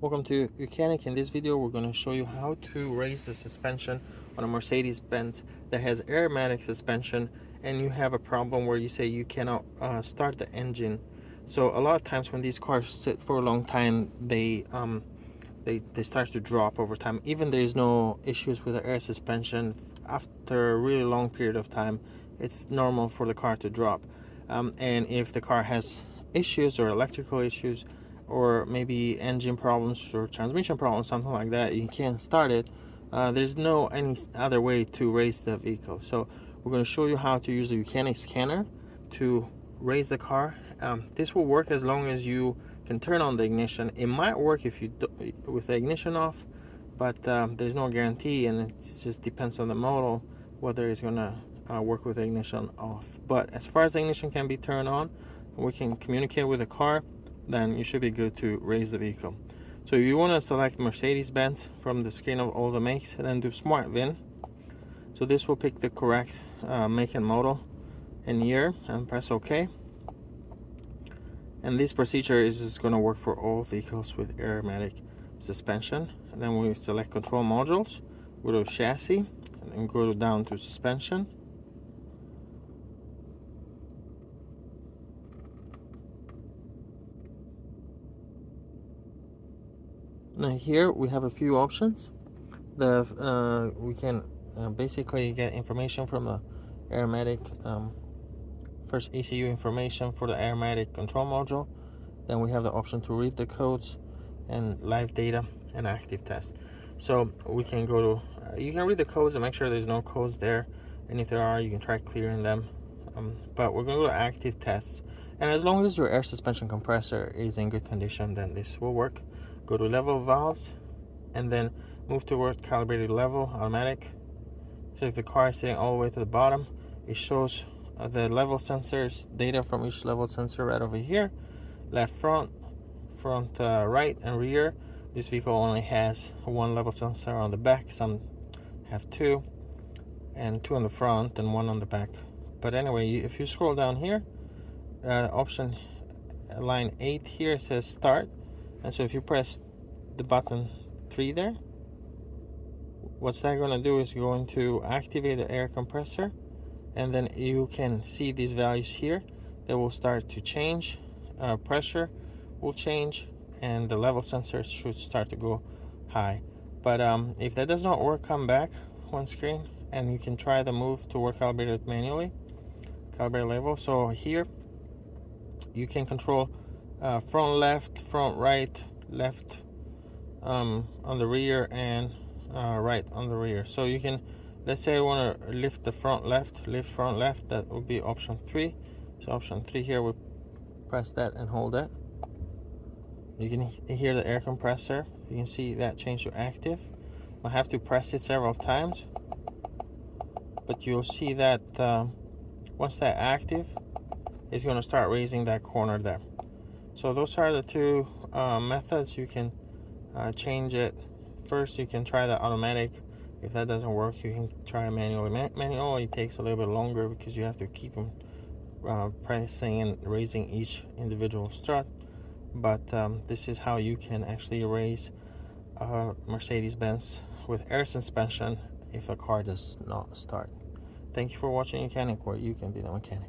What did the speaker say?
Welcome to YOUCANIC. In this video, we're going to show you how to raise the suspension on a Mercedes-Benz that has aromatic suspension, and you have a problem where you say you cannot start the engine. So a lot of times when these cars sit for a long time, they start to drop over time. Even there is no issues with the air suspension, after a really long period of time, it's normal for the car to drop. And if the car has issues or electrical issues, or maybe engine problems or transmission problems, something like that, you can't start it, there's no any other way to raise the vehicle. So we're going to show you how to use the YOUCANIC scanner to raise the car. This will work as long as you can turn on the ignition. It might work if you do, with the ignition off, but there's no guarantee, and it just depends on the model whether it's going to work with the ignition off. But as far as the ignition can be turned on, we can communicate with the car, then you should be good to raise the vehicle. So you want to select Mercedes-Benz from the screen of all the makes, and then do Smart VIN. So this will pick the correct make and model and year, and press OK. And this procedure is just going to work for all vehicles with aromatic suspension. And then we select control modules, go to chassis, and then go down to suspension. Now here we have a few options. We can basically get information from the aromatic, first ECU information for the aromatic control module. Then we have the option to read the codes and live data and active test. So we can go to, you can read the codes and make sure there's no codes there, and if there are, you can try clearing them. But we're going to go to active tests, and as long as your air suspension compressor is in good condition, then this will work. Go to level valves, and then move toward calibrated level automatic. So if the car is sitting all the way to the bottom, it shows the level sensors data from each level sensor right over here. Left front, right and rear. This vehicle only has one level sensor on the back, some have two, and two on the front and one on the back. But anyway, if you scroll down here, option line 8 here says start. And so if you press the button 3 there, what's that going to do is going to activate the air compressor, and then you can see these values here. They will start to change, pressure will change, and the level sensors should start to go high. But if that does not work, come back one screen and you can try the move to work calibrated manually, calibrate level. So here you can control front left, front right, left on the rear, and right on the rear. So you can, let's say I want to lift the front left, that would be option 3. So option 3 here, we press that and hold that. You can hear the air compressor. You can see that change to active. I have to press it several times, but you'll see that once that active, it's going to start raising that corner there. So those are the two methods. You can change it. First, you can try the automatic. If that doesn't work, you can try manually. Manually takes a little bit longer because you have to keep them pressing and raising each individual strut. But this is how you can actually raise a Mercedes-Benz with air suspension if a car does not start. Thank you for watching YOUCANIC, where you can be the mechanic.